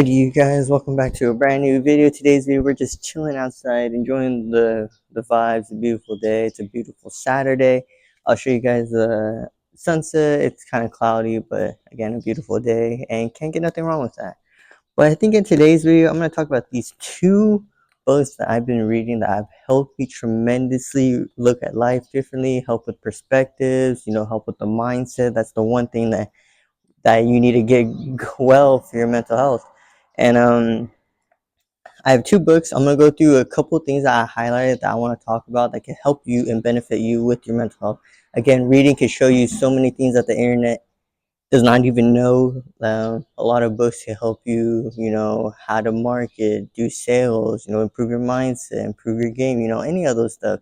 Hey you guys, welcome back to a brand new video. Today's video, we're just chilling outside, enjoying the vibes, a beautiful day. It's a beautiful Saturday. I'll show you guys the sunset. It's kind of cloudy, but again, a beautiful day, and can't get nothing wrong with that. But I think in today's video, I'm going to talk about these two books that I've been reading that have helped me tremendously look at life differently, help with perspectives, help with the mindset. That's the one thing that you need to get well for your mental health. And I have two books. I'm gonna go through a couple things that I highlighted that I want to talk about that can help you and benefit you with your mental health. Again, reading can show you so many things that the internet does not even know. A lot of books can help you, how to market, do sales, improve your mindset, improve your game, any of those stuff.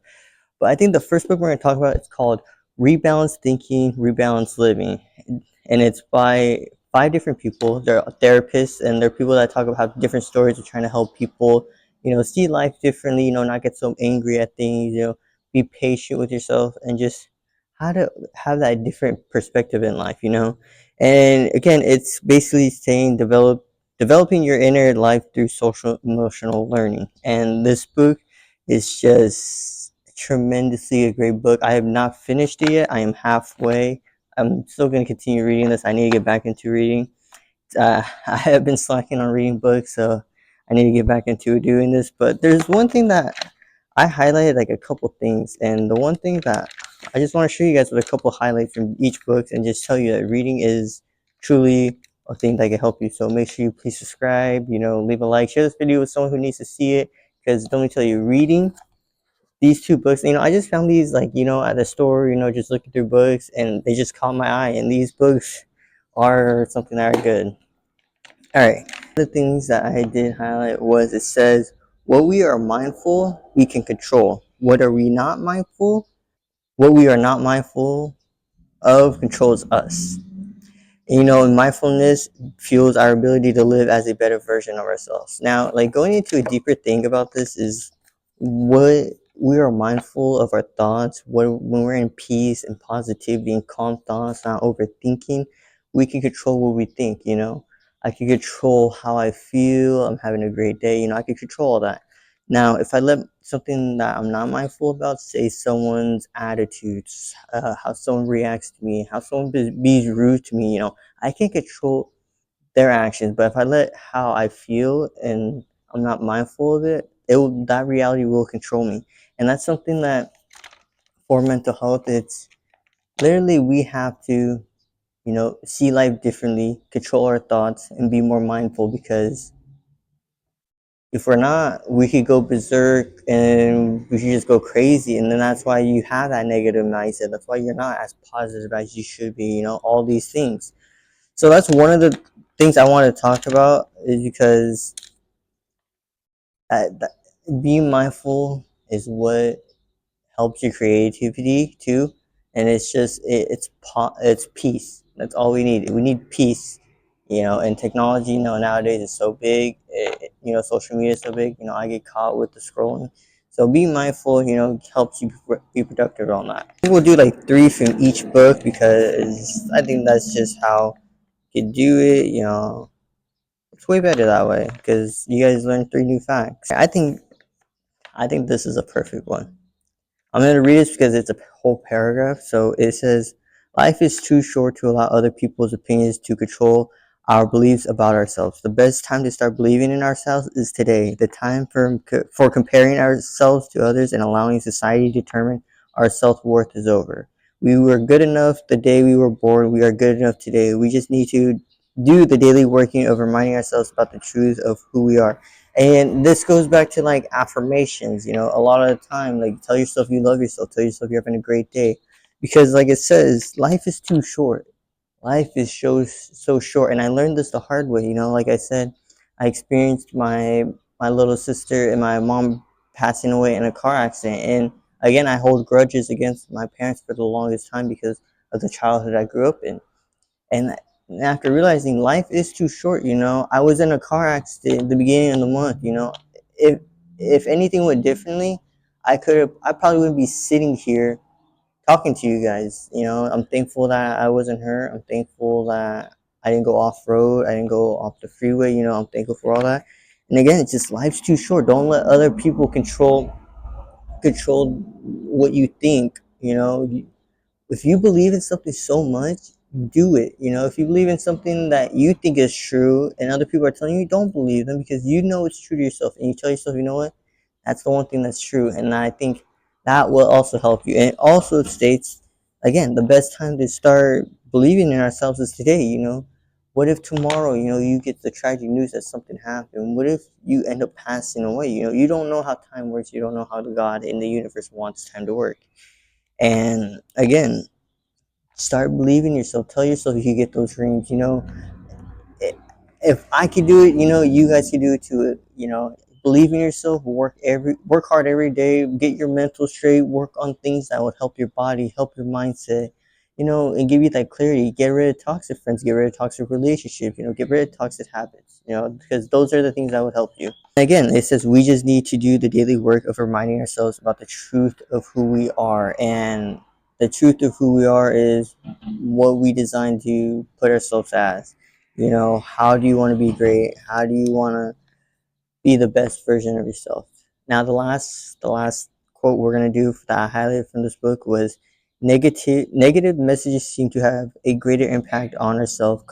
But I think the first book we're going to talk about is called Rebalance Thinking, Rebalance Living. And it's by five different people. They're therapists and they're people that talk about how different stories are trying to help people, see life differently, not get so angry at things, be patient with yourself and just how to have that different perspective in life. And again, it's basically saying developing your inner life through social emotional learning. And this book is just tremendously a great book. I have not finished it yet. I am halfway. I'm still going to continue reading this. I need to get back into reading. I have been slacking on reading books, so I need to get back into doing this. But there's one thing that I highlighted, like a couple things, and the one thing that I just want to show you guys with a couple highlights from each book, and just tell you that reading is truly a thing that can help you. So make sure you please subscribe. Leave a like, share this video with someone who needs to see it. Because let me tell you, reading these two books, I just found these like, at the store, just looking through books and they just caught my eye, and these books are something that are good. All right. The things that I did highlight was it says, what we are mindful, we can control. What are we not mindful? What we are not mindful of controls us. Mindfulness fuels our ability to live as a better version of ourselves. Now, like going into a deeper thing about this is what we are mindful of our thoughts. When we're in peace and positivity and calm thoughts, not overthinking, we can control what we think. I can control how I feel. I'm having a great day. I can control all that. Now, if I let something that I'm not mindful about, say someone's attitudes, how someone reacts to me, how someone be rude to me, I can't control their actions. But if I let how I feel and I'm not mindful of it, that reality will control me. And that's something that for mental health, it's literally we have to, see life differently, control our thoughts, and be more mindful because if we're not, we could go berserk and we should just go crazy. And then that's why you have that negative mindset. That's why you're not as positive as you should be, all these things. So that's one of the things I want to talk about is because that being mindful is what helps your creativity too. And it's just, it's peace. That's all we need. We need peace. And technology, nowadays is so big. Social media is so big. I get caught with the scrolling. So being mindful, helps you be productive on that. We'll do like three from each book because I think that's just how you do it. It's way better that way because you guys learn three new facts. I think this is a perfect one. I'm going to read this because it's a whole paragraph. So it says, life is too short to allow other people's opinions to control our beliefs about ourselves. The best time to start believing in ourselves is today. The time for comparing ourselves to others and allowing society to determine our self-worth is over. We were good enough the day we were born. We are good enough today. We just need to do the daily working of reminding ourselves about the truth of who we are. And this goes back to like affirmations, a lot of the time, like tell yourself you love yourself, tell yourself you're having a great day. Because like it says, life is too short. Life is so short. And I learned this the hard way, like I said, I experienced my little sister and my mom passing away in a car accident. And again, I hold grudges against my parents for the longest time because of the childhood I grew up in. And after realizing life is too short, I was in a car accident at the beginning of the month. If anything went differently, I probably wouldn't be sitting here talking to you guys. I'm thankful that I wasn't hurt. I'm thankful that I didn't go off road. I didn't go off the freeway. You know, I'm thankful for all that. And again, it's just life's too short. Don't let other people control what you think. You know, if you believe in something so much, do it. You know, if you believe in something that you think is true and other people are telling you, don't believe them, because you know it's true to yourself, and you tell yourself, you know what, that's the one thing that's true. And I think that will also help you. And it also states, again, the best time to start believing in ourselves is today. You know, what if tomorrow, you know, you get the tragic news that something happened? What if you end up passing away? You know, you don't know how time works. You don't know how the God in the universe wants time to work. And again, start believing yourself. Tell yourself you can get those dreams. You know, if I could do it, you know, you guys can do it too. You know, believe in yourself. Work hard every day. Get your mental straight. Work on things that would help your body, help your mindset. You know, and give you that clarity. Get rid of toxic friends. Get rid of toxic relationships. You know, get rid of toxic habits. You know, because those are the things that would help you. Again, it says we just need to do the daily work of reminding ourselves about the truth of who we are. And the truth of who we are is what we designed to put ourselves as. You know, how do you want to be great? How do you want to be the best version of yourself? Now, the last quote we're gonna do that I highlighted from this book was, negative messages seem to have a greater impact on our self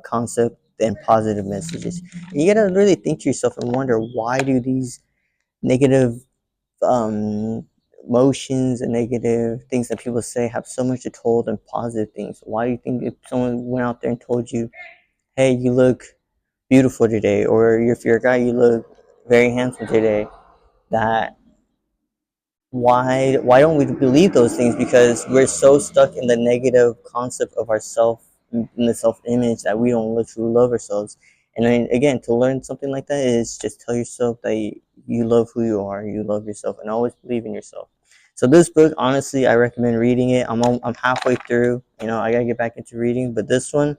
concept than positive messages. And you gotta really think to yourself and wonder, why do these negative um, emotions and negative things that people say have so much to told than positive things? Why do you think if someone went out there and told you, hey, you look beautiful today, or if you're a guy, you look very handsome today, that why don't we believe those things? Because we're so stuck in the negative concept of ourself, in the self-image, that we don't literally love ourselves. And then again, to learn something like that is just tell yourself that you love who you are, you love yourself, and always believe in yourself. So this book, honestly, I recommend reading it. I'm halfway through. You know, I gotta get back into reading, but this one's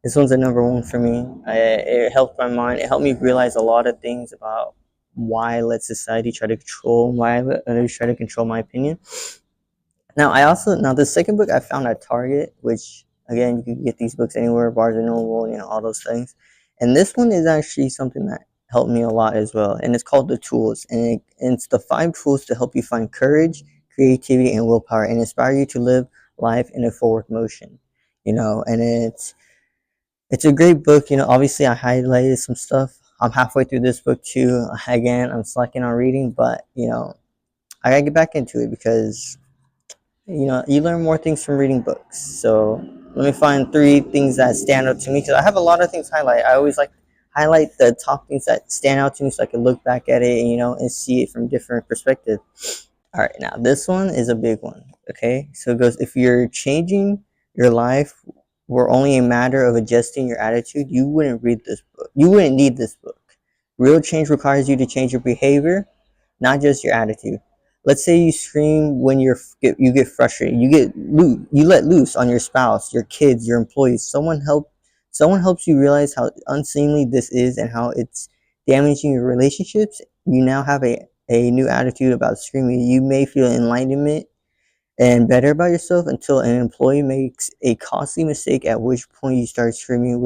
a number one for me. It helped my mind. It helped me realize a lot of things about why let society try to control, why let others try to control my opinion. Now the second book I found at Target, which again, you can get these books anywhere, Barnes and Noble, you know, all those things. And this one is actually something that helped me a lot as well. And it's called The Tools. And it's the 5 tools to help you find courage, creativity, and willpower, and inspire you to live life in a forward motion. You know, and it's a great book. You know, obviously I highlighted some stuff. I'm halfway through this book too. Again, I'm slacking on reading, but you know, I gotta get back into it, because you know, you learn more things from reading books. So let me find 3 things that stand out to me, because I have a lot of things to highlight. I always like highlight the top things that stand out to me, so I can look back at it and, you know, and see it from different perspectives. All right, now this one is a big one. Okay, so it goes, if you're changing your life were only a matter of adjusting your attitude, you wouldn't read this book. You wouldn't need this book. Real change requires you to change your behavior, not just your attitude. Let's say you scream when you get frustrated. You let loose on your spouse, your kids, your employees. Someone helps you realize how unseemly this is and how it's damaging your relationships. You now have a new attitude about screaming. You may feel enlightenment and better about yourself until an employee makes a costly mistake, at which point you start screaming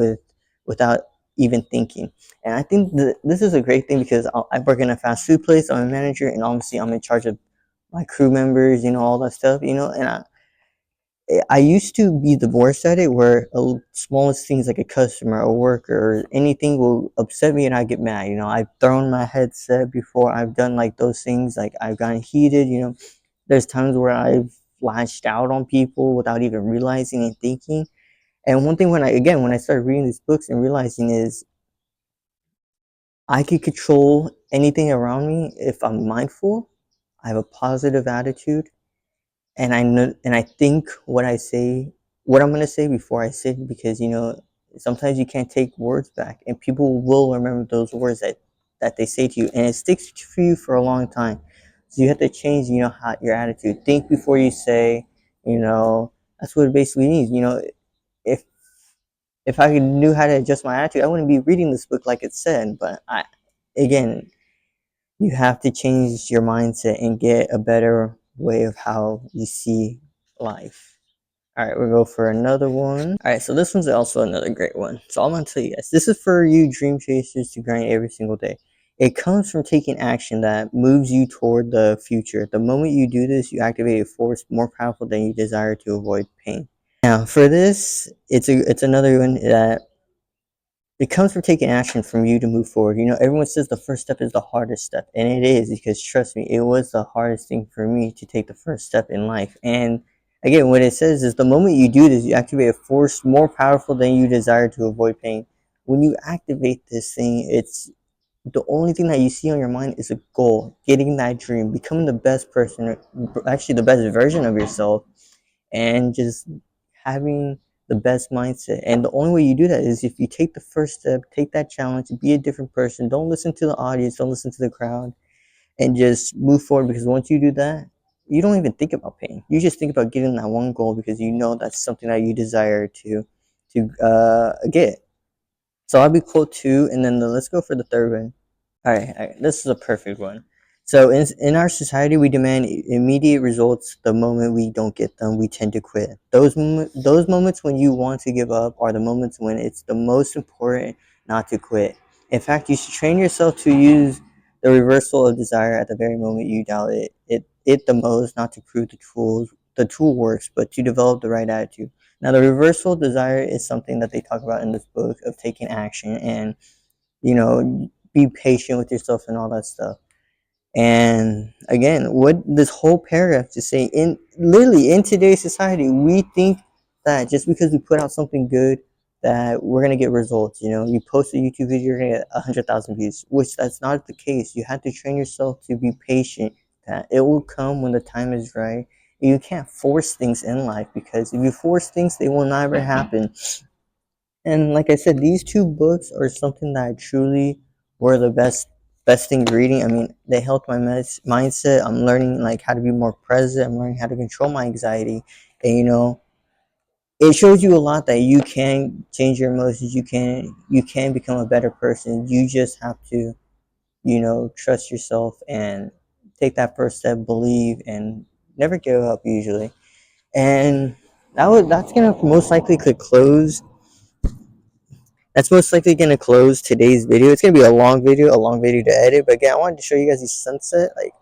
without even thinking. And I think this is a great thing, because I work in a fast food place. I'm a manager, and obviously I'm in charge of my crew members, you know, all that stuff, you know. And I used to be the worst at it, where smallest things like a customer, a worker, or anything will upset me and I get mad. You know, I've thrown my headset before. I've done like those things, like I've gotten heated. You know, there's times where I've lashed out on people without even realizing and thinking. And one thing, when I started reading these books and realizing, is I can control anything around me if I'm mindful. I have a positive attitude, and I know, and I think what I'm gonna say before I say it, because you know, sometimes you can't take words back, and people will remember those words that they say to you, and it sticks for you for a long time. So you have to change, you know, your attitude. Think before you say. You know, that's what it basically means. You know, if if I knew how to adjust my attitude, I wouldn't be reading this book like it said. But again, you have to change your mindset and get a better way of how you see life. All right, we'll go for another one. All right, so this one's also another great one. So I'm gonna tell you guys, this is for you dream chasers to grind every single day. It comes from taking action that moves you toward the future. The moment you do this, you activate a force more powerful than you desire to avoid pain. Now, for this, it's another one that it comes from taking action from you to move forward. You know, everyone says the first step is the hardest step, and it is, because trust me, it was the hardest thing for me to take the first step in life. And again, what it says is the moment you do this, you activate a force more powerful than you desire to avoid pain. When you activate this thing, it's the only thing that you see on your mind is a goal, getting that dream, becoming the best person, actually the best version of yourself, and just having the best mindset. And the only way you do that is if you take the first step, take that challenge, be a different person. Don't listen to the audience, don't listen to the crowd, and just move forward. Because once you do that, you don't even think about pain. You just think about getting that one goal because you know that's something that you desire to get. So I'll be quote two, and then let's go for the third one. All right, this is a perfect one. So in our society, we demand immediate results. The moment we don't get them, we tend to quit. Those moments when you want to give up are the moments when it's the most important not to quit. In fact, you should train yourself to use the reversal of desire at the very moment you doubt it the most, not to prove the tool works, but to develop the right attitude. Now, the reversal of desire is something that they talk about in this book of taking action and, you know, be patient with yourself and all that stuff. And again, what this whole paragraph to say, in literally in today's society, we think that just because we put out something good that we're gonna get results. You know, you post a YouTube video, you're gonna get 100,000 views, which that's not the case. You have to train yourself to be patient. That it will come when the time is right. You can't force things in life, because if you force things, they will never happen. And like I said, these two books are something that I truly were the best thing reading. I mean, they helped my mindset. I'm learning like how to be more present. I'm learning how to control my anxiety, and you know, it shows you a lot that you can change your emotions. You can become a better person. You just have to, you know, trust yourself and take that first step, believe, and never give up. Usually, and that's gonna most likely could close that's most likely going to close today's video. It's going to be a long video to edit. But again, I wanted to show you guys the sunset, like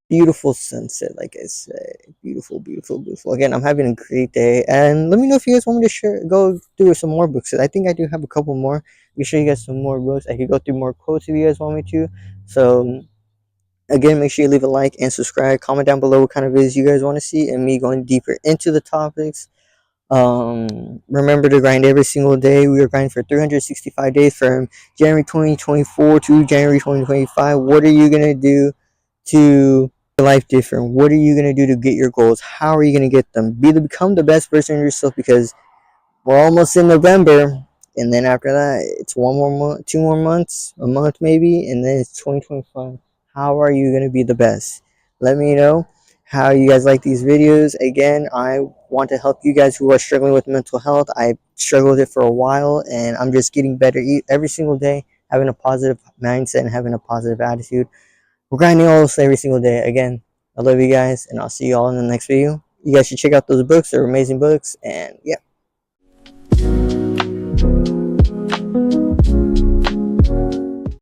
beautiful sunset, like I said, beautiful, beautiful, beautiful. Again, I'm having a great day, and let me know if you guys want me to go through some more books. I think I do have a couple more. I can show you guys some more books. I could go through more quotes if you guys want me to. So again, make sure you leave a like and subscribe. Comment down below what kind of videos you guys want to see, and me going deeper into the topics. Remember to grind every single day. We are grinding for 365 days from January 2024 to January 2025. What are you gonna do to make your life different? What are you gonna do to get your goals? How are you gonna get them? Become the best version of yourself, because we're almost in November, and then after that, it's one more month, 2 more months, a month maybe, and then it's 2025. How are you gonna be the best? Let me know how you guys like these videos. Again, I want to help you guys who are struggling with mental health. I struggled with it for a while, and I'm just getting better every single day, having a positive mindset and having a positive attitude. We're grinding all this every single day. Again, I love you guys, and I'll see you all in the next video. You guys should check out those books. They're amazing books, and yeah.